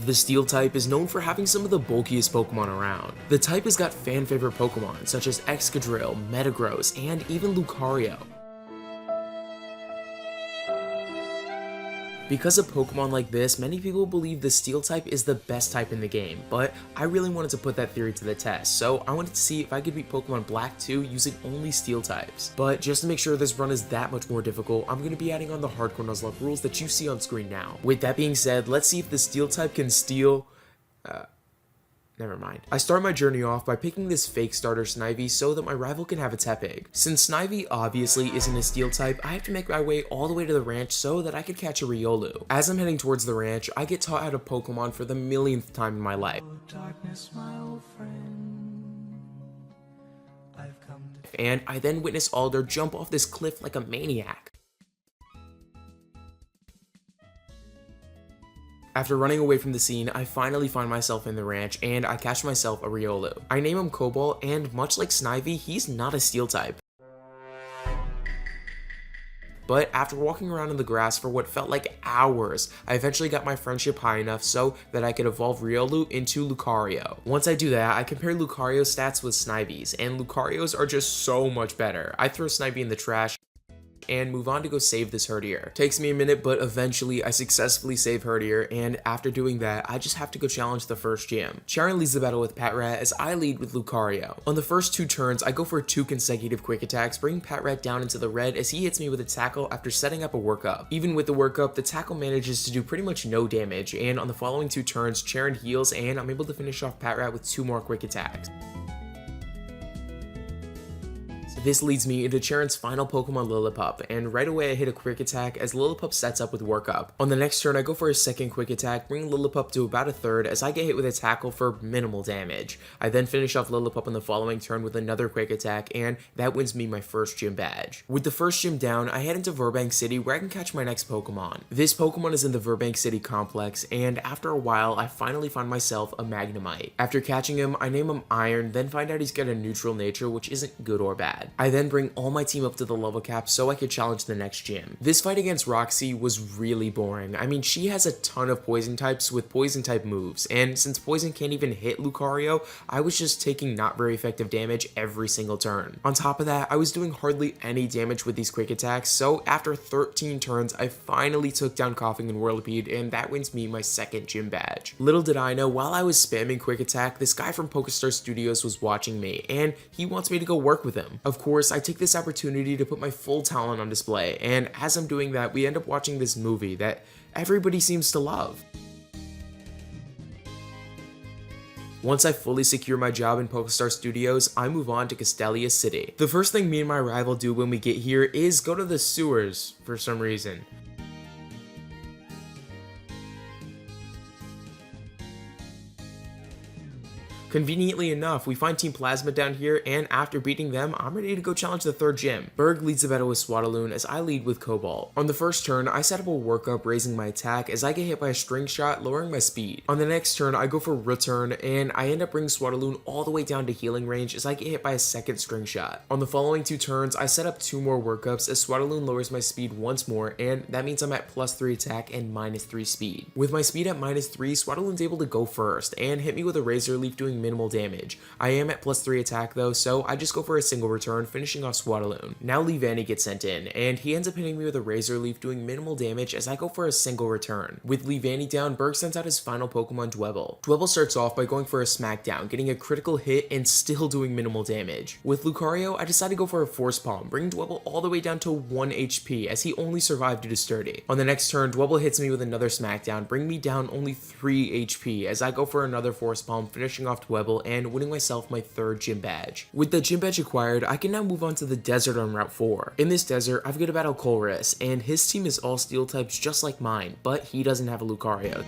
The Steel type is known for having some of the bulkiest Pokemon around. The type has got fan favorite Pokemon such as Excadrill, Metagross, and even Lucario. Because of Pokemon like this, many people believe the Steel type is the best type in the game, but I really wanted to put that theory to the test, so I wanted to see if I could beat Pokemon Black 2 using only Steel types. But just to make sure this run is that much more difficult, I'm going to be adding on the hardcore Nuzlocke rules that you see on screen now. With that being said, let's see if the Steel type can steal... Never mind. I start my journey off by picking this fake starter Snivy so that my rival can have a Tepig. Since Snivy obviously isn't a Steel type, I have to make my way all the way to the ranch so that I could catch a Riolu. As I'm heading towards the ranch, I get taught how to Pokemon for the millionth time in my life. And I then witness Alder jump off this cliff like a maniac. After running away from the scene, I finally find myself in the ranch and I catch myself a Riolu. I name him Cobalt, and much like Snivy, he's not a Steel type. But after walking around in the grass for what felt like hours, I eventually got my friendship high enough so that I could evolve Riolu into Lucario. Once I do that, I compare Lucario's stats with Snivy's, and Lucario's are just so much better. I throw Snivy in the trash and move on to go save this Herdier. Takes me a minute, but eventually I successfully save Herdier, and after doing that, I just have to go challenge the first gym. Charon leads the battle with Patrat as I lead with Lucario. On the first 2 turns, I go for 2 consecutive quick attacks, bringing Patrat down into the red as he hits me with a tackle after setting up a workup. Even with the workup, the tackle manages to do pretty much no damage, and on the following 2 turns, Charon heals and I'm able to finish off Patrat with 2 more quick attacks. This leads me into Charon's final Pokemon Lillipup, and right away I hit a quick attack as Lillipup sets up with workup. On the next turn I go for a second quick attack, bringing Lillipup to about a third as I get hit with a tackle for minimal damage. I then finish off Lillipup on the following turn with another quick attack, and that wins me my first gym badge. With the first gym down, I head into Verbank City where I can catch my next Pokemon. This Pokemon is in the Verbank City complex, and after a while I finally find myself a Magnemite. After catching him, I name him Iron, then find out he's got a neutral nature, which isn't good or bad. I then bring all my team up to the level cap so I could challenge the next gym. This fight against Roxy was really boring. I mean, she has a ton of poison types with poison type moves, and since poison can't even hit Lucario, I was just taking not very effective damage every single turn. On top of that, I was doing hardly any damage with these quick attacks, so after 13 turns, I finally took down Coughing and Whirlipede, and that wins me my second gym badge. Little did I know, while I was spamming quick attack, this guy from Pokestar Studios was watching me, and he wants me to go work with him. Of course, I take this opportunity to put my full talent on display, and as I'm doing that, we end up watching this movie that everybody seems to love. Once I fully secure my job in Pokestar Studios, I move on to Castelia City. The first thing me and my rival do when we get here is go to the sewers for some reason. Conveniently enough, we find Team Plasma down here, and after beating them, I'm ready to go challenge the third gym. Berg leads the battle with Swadaloon as I lead with Cobalt. On the first turn, I set up a workup raising my attack as I get hit by a string shot, lowering my speed. On the next turn, I go for return, and I end up bringing Swadaloon all the way down to healing range as I get hit by a second string shot. On the following 2 turns, I set up 2 more workups as Swadaloon lowers my speed once more, and that means I'm at +3 attack and -3 speed. With my speed at -3, Swadaloon's able to go first and hit me with a Razor Leaf doing minimal damage. I am at +3 attack though, so I just go for a single return, finishing off Swadaloon. Now Leavanny gets sent in, and he ends up hitting me with a Razor Leaf doing minimal damage as I go for a single return. With Leavanny down, Berg sends out his final Pokemon Dwebble. Dwebble starts off by going for a smackdown, getting a critical hit and still doing minimal damage. With Lucario, I decide to go for a Force Palm, bringing Dwebble all the way down to 1 HP as he only survived due to Sturdy. On the next turn, Dwebble hits me with another smackdown, bringing me down only 3 HP as I go for another Force Palm, finishing off Dwebble and winning myself my 3rd gym badge. With the gym badge acquired, I can now move on to the desert on Route 4. In this desert, I've got to battle Colress, and his team is all steel types just like mine, but he doesn't have a Lucario.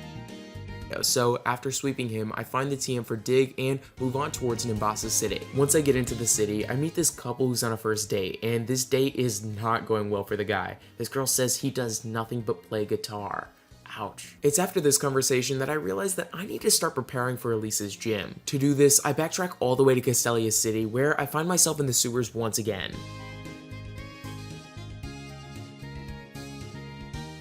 So after sweeping him, I find the TM for Dig and move on towards Nimbasa City. Once I get into the city, I meet this couple who's on a first date, and this date is not going well for the guy. This girl says he does nothing but play guitar. Ouch. It's after this conversation that I realize that I need to start preparing for Elise's gym. To do this, I backtrack all the way to Castelia City, where I find myself in the sewers once again.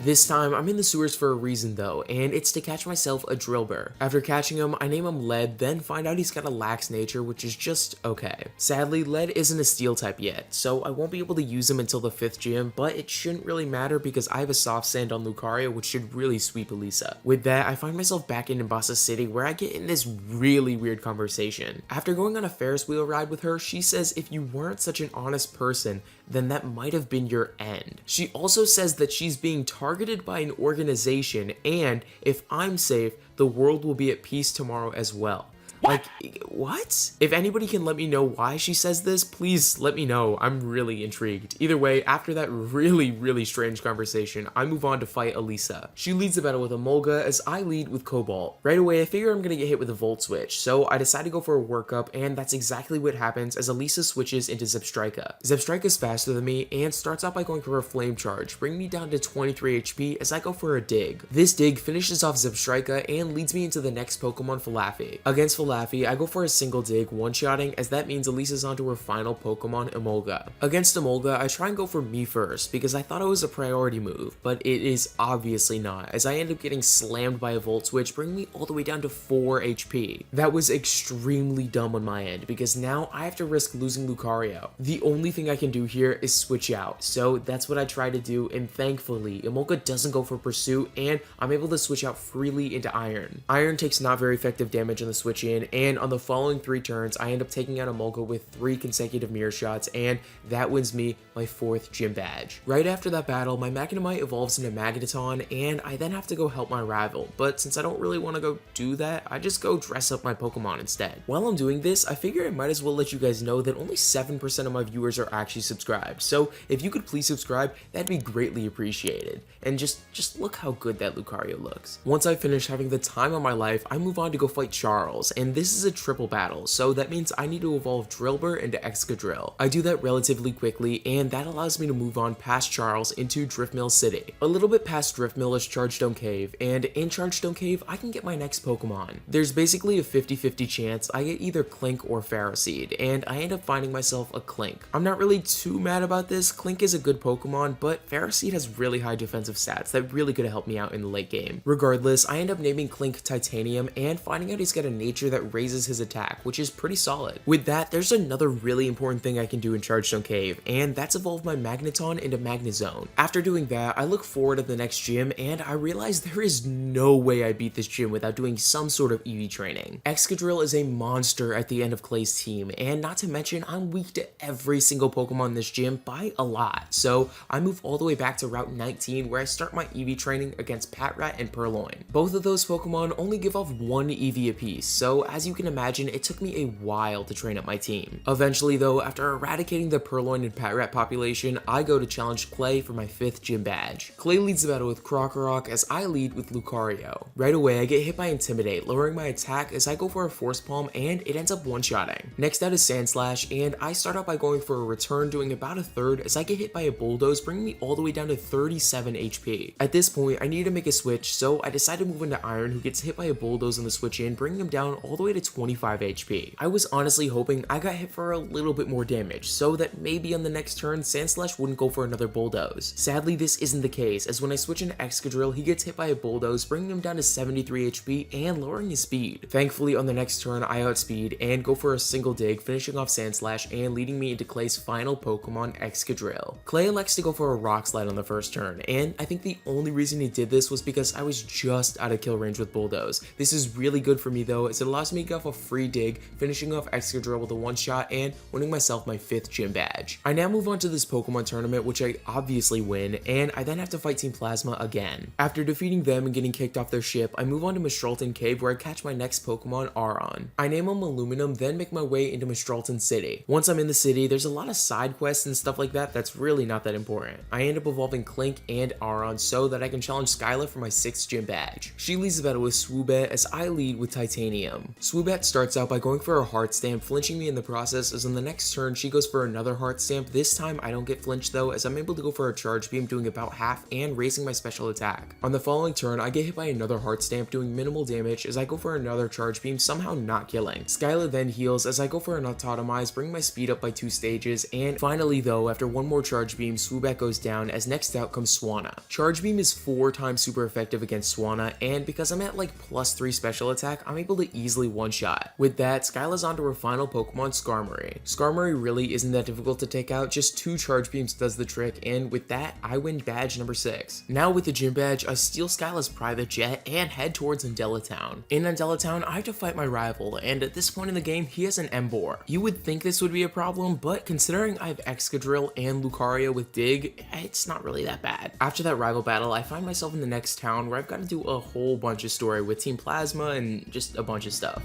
This time, I'm in the sewers for a reason though, and it's to catch myself a Drillbur. After catching him, I name him Lead, then find out he's got a lax nature, which is just okay. Sadly, Lead isn't a steel type yet, so I won't be able to use him until the 5th gym, but it shouldn't really matter because I have a soft sand on Lucario, which should really sweep Elisa. With that, I find myself back in Nimbasa City where I get in this really weird conversation. After going on a Ferris wheel ride with her, she says if you weren't such an honest person, then that might have been your end. She also says that she's being targeted by an organization, and if I'm safe, the world will be at peace tomorrow as well. Like, what? If anybody can let me know why she says this, please let me know. I'm really intrigued. Either way, after that really strange conversation, I move on to fight Elisa. She leads the battle with Emolga as I lead with Cobalt. Right away, I figure I'm gonna get hit with a Volt Switch, so I decide to go for a workup, and that's exactly what happens as Elisa switches into Zebstrika. Zebstrika's faster than me and starts out by going for a Flame Charge, bringing me down to 23 HP as I go for a Dig. This Dig finishes off Zebstrika and leads me into the next Pokemon, Falafi. Against Falafi, I go for a single dig, one-shotting, as that means Elisa's onto her final Pokemon, Emolga. Against Emolga, I try and go for me first, because I thought it was a priority move, but it is obviously not, as I end up getting slammed by a Volt Switch, bringing me all the way down to 4 HP. That was extremely dumb on my end, because now I have to risk losing Lucario. The only thing I can do here is switch out, so that's what I try to do, and thankfully, Emolga doesn't go for Pursuit, and I'm able to switch out freely into Iron. Iron takes not very effective damage on the switch in, and on the following 3 turns, I end up taking out Emolga with 3 consecutive mirror shots, and that wins me my 4th gym badge. Right after that battle, my Magnemite evolves into Magneton, and I then have to go help my rival, but since I don't really want to go do that, I just go dress up my Pokemon instead. While I'm doing this, I figure I might as well let you guys know that only 7% of my viewers are actually subscribed, so if you could please subscribe, that'd be greatly appreciated. And just look how good that Lucario looks. Once I finish having the time of my life, I move on to go fight Charles, and this is a triple battle, so that means I need to evolve Drillbur into Excadrill. I do that relatively quickly, and that allows me to move on past Charles into Driftmill City. A little bit past Driftmill is Chargestone Cave, and in Chargestone Cave, I can get my next Pokemon. There's basically a 50-50 chance I get either Clink or Ferroseed, and I end up finding myself a Clink. I'm not really too mad about this. Clink is a good Pokemon, but Ferroseed has really high defensive stats that really could have helped me out in the late game. Regardless, I end up naming Clink Titanium and finding out he's got a nature that raises his attack, which is pretty solid. With that, there's another really important thing I can do in Chargestone Cave, and that's evolve my Magneton into Magnezone. After doing that, I look forward at the next gym, and I realize there is no way I beat this gym without doing some sort of EV training. Excadrill is a monster at the end of Clay's team, and not to mention, I'm weak to every single Pokemon in this gym by a lot, so I move all the way back to Route 19 where I start my EV training against Patrat and Purloin. Both of those Pokemon only give off 1 EV apiece, so as you can imagine, it took me a while to train up my team. Eventually though, after eradicating the Purloin and Patrat population, I go to challenge Clay for my 5th gym badge. Clay leads the battle with Krokorok as I lead with Lucario. Right away, I get hit by Intimidate, lowering my attack as I go for a Force Palm and it ends up one-shotting. Next out is Sandslash, and I start out by going for a return doing about a third as I get hit by a Bulldoze, bringing me all the way down to 37 HP. At this point, I need to make a switch, so I decide to move into Iron, who gets hit by a Bulldoze on the switch in, bringing him down all the way to 25 HP. I was honestly hoping I got hit for a little bit more damage, so that maybe on the next turn, Sandslash wouldn't go for another Bulldoze. Sadly, this isn't the case, as when I switch into Excadrill, he gets hit by a Bulldoze, bringing him down to 73 HP and lowering his speed. Thankfully, on the next turn, I outspeed and go for a single dig, finishing off Sandslash and leading me into Clay's final Pokemon, Excadrill. Clay elects to go for a Rock Slide on the first turn, and I think the only reason he did this was because I was just out of kill range with Bulldoze. This is really good for me though, as it allows me to get off a free dig, finishing off Excadrill with a one-shot and winning myself my 5th gym badge. I now move on to this Pokemon tournament, which I obviously win, and I then have to fight Team Plasma again. After defeating them and getting kicked off their ship, I move on to Mistralton Cave where I catch my next Pokemon, Aron. I name him Aluminum, then make my way into Mistralton City. Once I'm in the city, there's a lot of side quests and stuff like that that's really not that important. I end up evolving Clink and Aron so that I can challenge Skyla for my 6th gym badge. She leads the battle with Swoobet as I lead with Titanium. home. Swoobat starts out by going for a heart stamp, flinching me in the process, as on the next turn she goes for another heart stamp. This time I don't get flinched though, as I'm able to go for a charge beam, doing about half and raising my special attack. On the following turn I get hit by another heart stamp, doing minimal damage as I go for another charge beam, somehow not killing. Skyla then heals as I go for an autotomize, bring my speed up by 2 stages, and finally though, after one more charge beam, Swoobat goes down, as next out comes Swanna. Charge beam is 4 times super effective against Swanna, and because I'm at like +3 special attack, I'm able to easily one-shot. With that, Skyla's onto her final Pokemon, Skarmory. Skarmory really isn't that difficult to take out, just 2 charge beams does the trick, and with that, I win badge number 6. Now with the gym badge, I steal Skyla's private jet and head towards Undella Town. In Undella Town, I have to fight my rival, and at this point in the game, he has an Emboar. You would think this would be a problem, but considering I have Excadrill and Lucario with Dig, it's not really that bad. After that rival battle, I find myself in the next town where I've got to do a whole bunch of story with Team Plasma and just a bunch of stuff.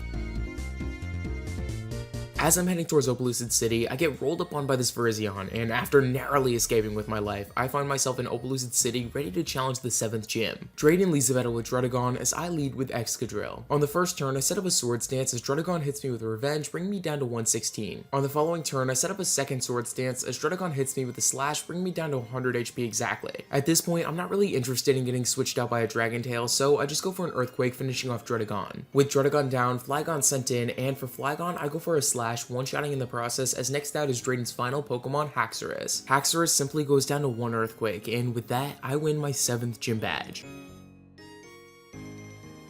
As I'm heading towards Opelucid City, I get rolled upon by this Virizion, and after narrowly escaping with my life, I find myself in Opelucid City ready to challenge the 7th gym. Drayden leads the battle with Druddigon as I lead with Excadrill. On the first turn, I set up a Sword Stance as Druddigon hits me with Revenge, bringing me down to 116. On the following turn, I set up a second Sword Stance as Druddigon hits me with a Slash, bringing me down to 100 HP exactly. At this point, I'm not really interested in getting switched out by a Dragon Tail, so I just go for an Earthquake, finishing off Druddigon. With Druddigon down, Flygon sent in, and for Flygon, I go for a Slash, one-shotting in the process, as next out is Drayden's final Pokemon, Haxorus. Haxorus simply goes down to 1 Earthquake, and with that, I win my 7th gym badge.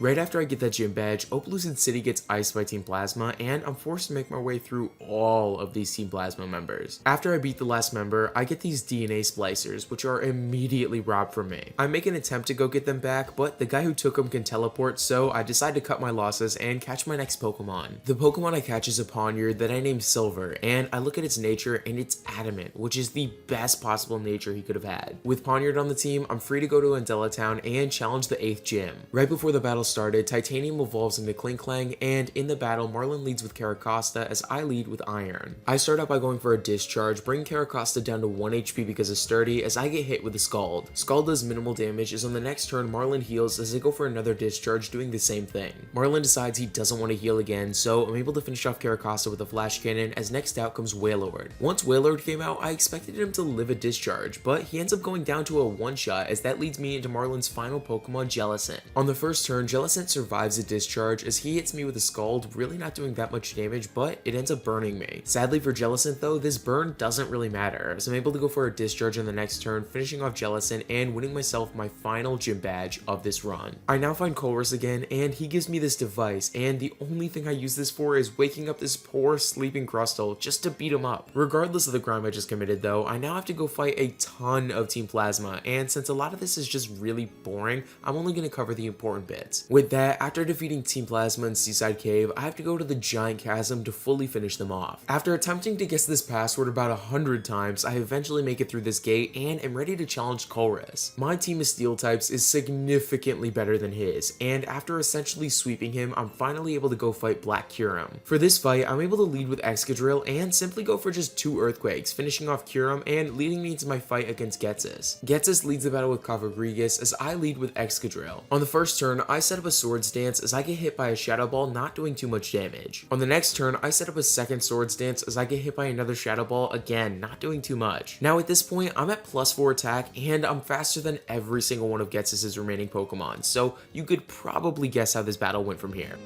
Right after I get that gym badge, Opelucid City gets iced by Team Plasma, and I'm forced to make my way through all of these Team Plasma members. After I beat the last member, I get these DNA splicers, which are immediately robbed from me. I make an attempt to go get them back, but the guy who took them can teleport, so I decide to cut my losses and catch my next Pokemon. The Pokemon I catch is a Ponyard that I named Silver, and I look at its nature and it's adamant, which is the best possible nature he could have had. With Ponyard on the team, I'm free to go to Undella Town and challenge the 8th gym. Right before the battle started, Titanium evolves into Klinklang, and in the battle, Marlin leads with Caracosta as I lead with Iron. I start out by going for a Discharge, bring Caracosta down to 1 HP because of Sturdy as I get hit with a Scald. Scald does minimal damage, as on the next turn, Marlin heals as I go for another Discharge, doing the same thing. Marlin decides he doesn't want to heal again, so I'm able to finish off Caracosta with a Flash Cannon, as next out comes Wailord. Once Wailord came out, I expected him to live a Discharge, but he ends up going down to a one-shot, as that leads me into Marlin's final Pokemon, Jellicent. On the first turn, Jellicent survives a Discharge as he hits me with a Scald, really not doing that much damage, but it ends up burning me. Sadly for Jellicent though, this burn doesn't really matter, as I'm able to go for a Discharge on the next turn, finishing off Jellicent and winning myself my final gym badge of this run. I now find Colress again, and he gives me this device, and the only thing I use this for is waking up this poor sleeping Crustle just to beat him up. Regardless of the crime I just committed though, I now have to go fight a ton of Team Plasma, and since a lot of this is just really boring, I'm only going to cover the important bits. With that, after defeating Team Plasma in Seaside Cave, I have to go to the Giant Chasm to fully finish them off. After attempting to guess this password about 100 times, I eventually make it through this gate and am ready to challenge Colress. My team of Steel types is significantly better than his, and after essentially sweeping him, I'm finally able to go fight Black Kyurem. For this fight, I'm able to lead with Excadrill and simply go for just 2 Earthquakes, finishing off Kyurem and leading me into my fight against Ghetsis. Ghetsis leads the battle with Cofagrigus as I lead with Excadrill. On the first turn, I set up a Sword Stance as I get hit by a Shadow Ball, not doing too much damage. On the next turn, I set up a second Sword Stance as I get hit by another Shadow Ball, again, not doing too much. Now at this point, I'm at +4 attack, and I'm faster than every single one of Ghetsis' remaining Pokemon, so you could probably guess how this battle went from here.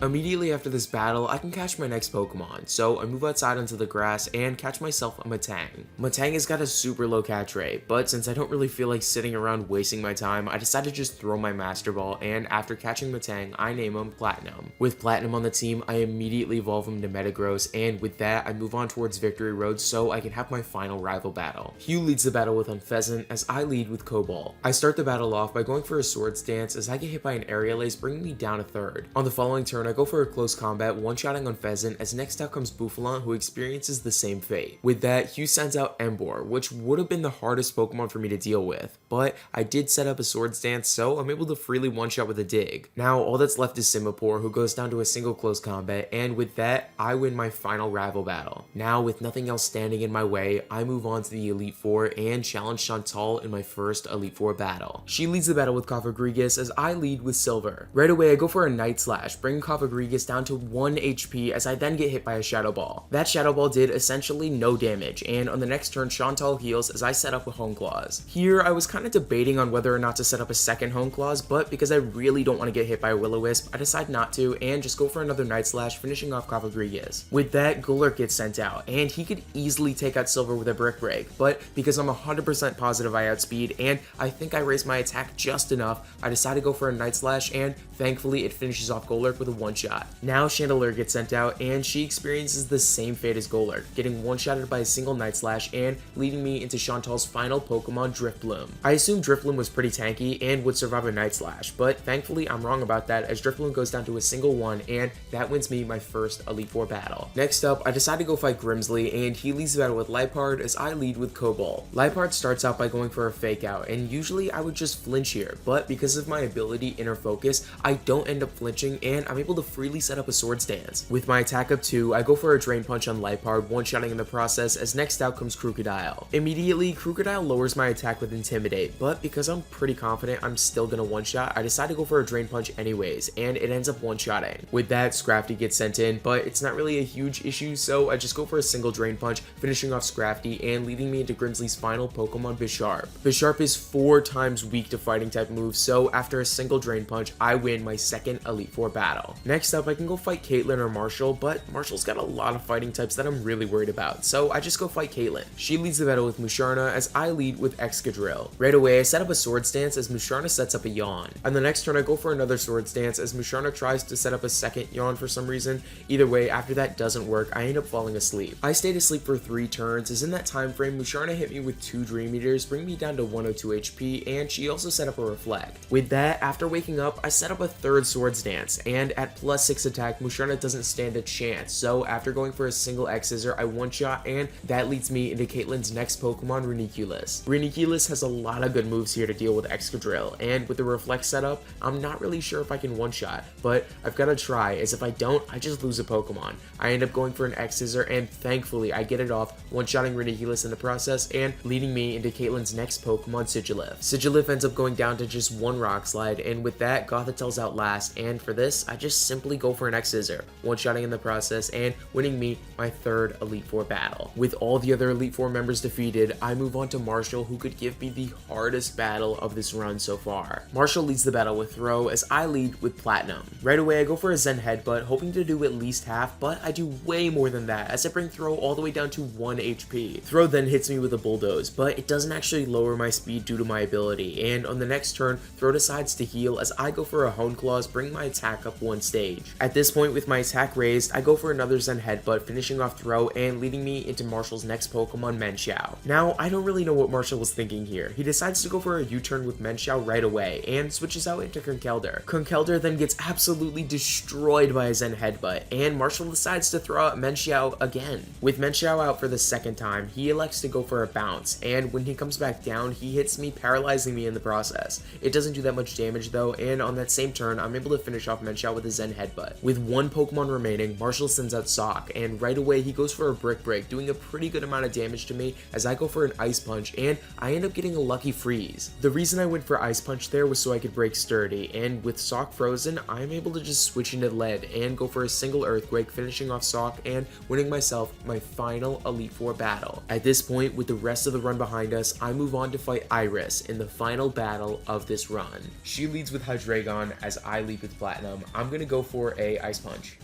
Immediately after this battle, I can catch my next Pokemon, so I move outside onto the grass and catch myself a Matang. Matang has got a super low catch rate, but since I don't really feel like sitting around wasting my time, I decided to just throw my Master Ball, and after catching Matang, I name him Platinum. With Platinum on the team, I immediately evolve him to Metagross, and with that, I move on towards Victory Road so I can have my final rival battle. Hugh leads the battle with Unpheasant as I lead with Cobalt. I start the battle off by going for a Sword Stance as I get hit by an Aerial Ace, bringing me down a third. On the following turn, I go for a close combat, one-shotting on Pheasant, as next out comes Bouffalant, who experiences the same fate. With that, Hugh sends out Embor, which would have been the hardest Pokemon for me to deal with, but I did set up a Swords Dance, so I'm able to freely one-shot with a Dig. Now, all that's left is Simipour, who goes down to a single close combat, and with that, I win my final rival battle. Now, with nothing else standing in my way, I move on to the Elite Four and challenge Chantal in my first Elite Four battle. She leads the battle with Cofagrigus as I lead with Silver. Right away, I go for a Night Slash, bringing Cofagrigus down to 1 HP as I then get hit by a Shadow Ball. That Shadow Ball did essentially no damage, and on the next turn, Chantal heals as I set up a Hone Claws. Here, I was kind of debating on whether or not to set up a second Hone Claws, but because I really don't want to get hit by a Will-O-Wisp, I decide not to and just go for another Night Slash, finishing off Cofagrigus. With that, Golurk gets sent out, and he could easily take out Silver with a Brick Break, but because I'm 100% positive I outspeed and I think I raised my attack just enough, I decide to go for a Night Slash, and thankfully it finishes off Golurk with a one-shot. Now Chandelure gets sent out, and she experiences the same fate as Golurk, getting one-shotted by a single Night Slash and leading me into Chantal's final Pokemon, Drifloon. I assumed Drifloon was pretty tanky and would survive a Night Slash, but thankfully I'm wrong about that as Drifloon goes down to a single one, and that wins me my first Elite Four battle. Next up, I decide to go fight Grimsley, and he leads the battle with Liepard as I lead with Cobalt. Liepard starts out by going for a Fake Out, and usually I would just flinch here, but because of my ability Inner Focus, I don't end up flinching, and I'm able to freely set up a Swords Dance. With my attack up 2, I go for a Drain Punch on Liepard, one-shotting in the process as next out comes Crocodile. Immediately, Crocodile lowers my attack with Intimidate, but because I'm pretty confident I'm still gonna one-shot, I decide to go for a Drain Punch anyways, and it ends up one-shotting. With that, Scrafty gets sent in, but it's not really a huge issue, so I just go for a single Drain Punch, finishing off Scrafty and leading me into Grimsley's final Pokemon, Bisharp. Bisharp is 4 times weak to fighting type moves, so after a single Drain Punch, I win my second Elite Four battle. Next up, I can go fight Caitlyn or Marshall, but Marshall's got a lot of fighting types that I'm really worried about, so I just go fight Caitlyn. She leads the battle with Musharna as I lead with Excadrill. Right away, I set up a Swords Dance as Musharna sets up a Yawn. On the next turn, I go for another Swords Dance as Musharna tries to set up a second Yawn for some reason. Either way, after that doesn't work, I end up falling asleep. I stayed asleep for 3 turns as in that time frame, Musharna hit me with 2 Dream Eaters, bring me down to 102 HP, and she also set up a Reflect. With that, after waking up, I set up a third Swords Dance, and at +6 attack, Musharna doesn't stand a chance, so after going for a single X-Scissor, I one-shot, and that leads me into Caitlyn's next Pokemon, Reniculus. Reniculus has a lot of good moves here to deal with Excadrill, and with the Reflect setup, I'm not really sure if I can one-shot, but I've got to try, as if I don't, I just lose a Pokemon. I end up going for an X-Scissor, and thankfully, I get it off, one-shotting Reniculus in the process, and leading me into Caitlyn's next Pokemon, Sigilyph. Sigilyph ends up going down to just 1 Rock Slide, and with that, Gothitel's out last, and for this, I just simply go for an X-Scissor, one-shotting in the process, and winning me my 3rd Elite Four battle. With all the other Elite Four members defeated, I move on to Marshall, who could give me the hardest battle of this run so far. Marshall leads the battle with Throw, as I lead with Platinum. Right away, I go for a Zen Headbutt, hoping to do at least half, but I do way more than that, as I bring Throw all the way down to 1 HP. Throw then hits me with a Bulldoze, but it doesn't actually lower my speed due to my ability, and on the next turn, Throw decides to heal as I go for a Hone Claws, bring my attack up 1 stage. At this point, with my attack raised, I go for another Zen Headbutt, finishing off Throw and leading me into Marshall's next Pokemon, Menshao. Now, I don't really know what Marshall was thinking here. He decides to go for a U-turn with Menshao right away and switches out into Conkeldurr. Conkeldurr then gets absolutely destroyed by a Zen Headbutt, and Marshall decides to throw out Menshao again. With Menshao out for the 2nd time, he elects to go for a Bounce, and when he comes back down, he hits me, paralyzing me in the process. It doesn't do that much damage though, and on that same turn, I'm able to finish off Menshao with a Zen Headbutt. With 1 Pokemon remaining, Marshall sends out Sock, and right away he goes for a Brick Break, doing a pretty good amount of damage to me as I go for an Ice Punch, and I end up getting a lucky freeze. The reason I went for Ice Punch there was so I could break Sturdy, and with Sock frozen, I'm able to just switch into Lead and go for a single Earthquake, finishing off Sock and winning myself my final Elite Four battle. At this point, with the rest of the run behind us, I move on to fight Iris in the final battle of this run. She leads with Hydreigon as I lead with Platinum. I'm gonna go for a Ice Punch.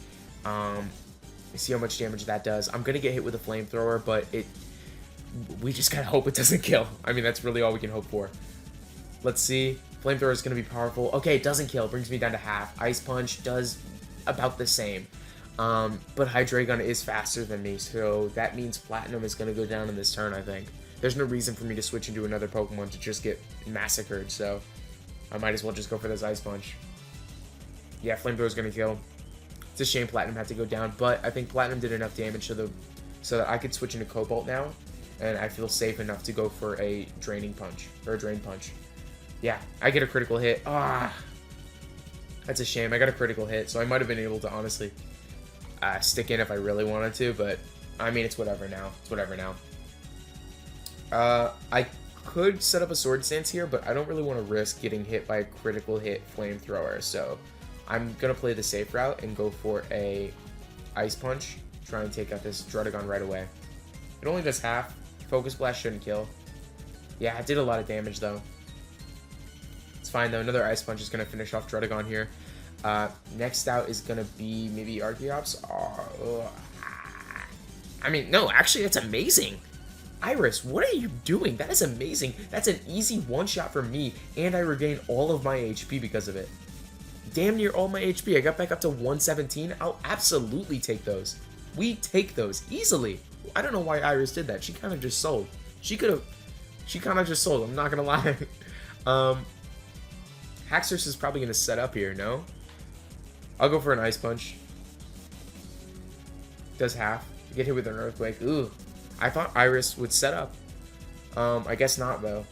See how much damage that does. I'm gonna get hit with a Flamethrower, but we just gotta hope it doesn't kill. I mean, that's really all we can hope for. Let's see. Flamethrower is gonna be powerful. Okay, it doesn't kill. Brings me down to half. Ice Punch does about the same. But Hydreigon is faster than me, so that means Platinum is gonna go down in this turn, I think. There's no reason for me to switch into another Pokemon to just get massacred, so I might as well just go for this Ice Punch. Yeah, Flamethrower is gonna kill. It's a shame Platinum had to go down, but I think Platinum did enough damage so that I could switch into Cobalt now, and I feel safe enough to go for a Draining Punch, or a Drain Punch. Yeah, I get a critical hit. Ah, that's a shame. I got a critical hit, so I might have been able to honestly stick in if I really wanted to, but I mean, it's whatever now. It's whatever now. I could set up a Sword Stance here, but I don't really want to risk getting hit by a critical hit Flamethrower, so I'm going to play the safe route and go for a Ice Punch, try and take out this Druddigon right away. It only does half. Focus Blast shouldn't kill. Yeah, it did a lot of damage, though. It's fine, though. Another Ice Punch is going to finish off Druddigon here. Next out is going to be maybe Archeops. I mean, no, actually, that's amazing. Iris, what are you doing? That is amazing. That's an easy one-shot for me, and I regain all of my HP because of it. Damn near all my HP. I got back up to 117. I'll absolutely take those. We take those easily. I don't know why Iris did that. She kind of just sold. She kind of just sold. I'm not going to lie. Haxorus is probably going to set up here, no? I'll go for an Ice Punch. Does half. Get hit with an Earthquake. Ooh. I thought Iris would set up. I guess not, though.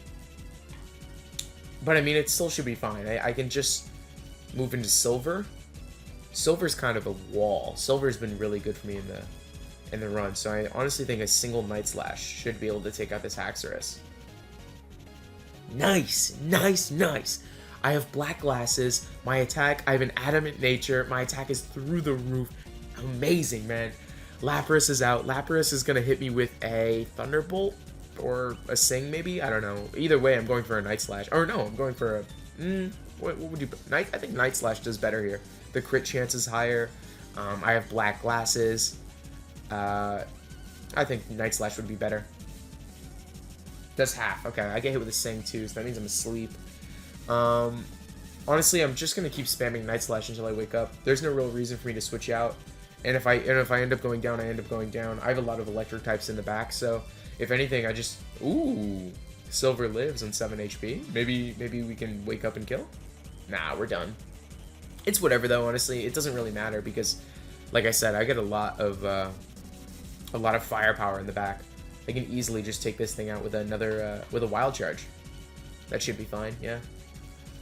But, I mean, it still should be fine. I can just move into Silver. Silver's kind of a wall. Silver's been really good for me in the run, so I honestly think a single Night Slash should be able to take out this Haxorus. Nice! Nice, nice! I have black glasses. My attack, I have an adamant nature. My attack is through the roof. Amazing, man. Lapras is out. Lapras is going to hit me with a Thunderbolt or a Sing, maybe? I don't know. Either way, I'm going for a Night Slash. Or no, I'm going for a... what would you... I think Night Slash does better here. The crit chance is higher. I have black glasses. I think Night Slash would be better. Does half. Okay, I get hit with a Sing too, so that means I'm asleep. Honestly, I'm just going to keep spamming Night Slash until I wake up. There's no real reason for me to switch out. And if I end up going down, I end up going down. I have a lot of electric types in the back, so if anything, I just... Ooh, Silver lives on 7 HP. Maybe we can wake up and kill? Nah, we're done. It's whatever, though, honestly. It doesn't really matter because, like I said, I get a lot of firepower in the back. I can easily just take this thing out with with a Wild Charge. That should be fine, yeah.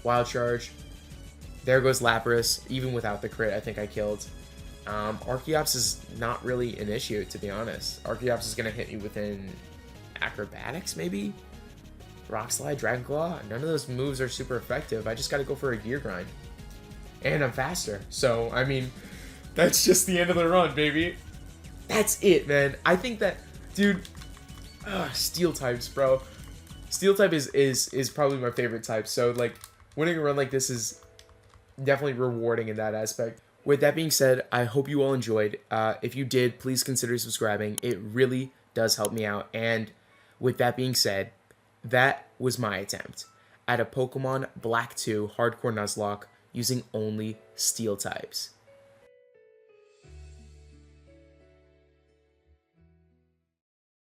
Wild Charge. There goes Lapras. Even without the crit, I think I killed. Archeops is not really an issue, to be honest. Archeops is going to hit me within Acrobatics, maybe? Rock Slide, Dragon Claw? None of those moves are super effective. I just got to go for a Gear Grind. And I'm faster. So, I mean, that's just the end of the run, baby. That's it, man. I think that, dude, Steel types, bro. Steel type is probably my favorite type. So, like, winning a run like this is definitely rewarding in that aspect. With that being said, I hope you all enjoyed. If you did, please consider subscribing. It really does help me out. And with that being said, that was my attempt at a Pokemon Black 2 Hardcore Nuzlocke using only Steel types.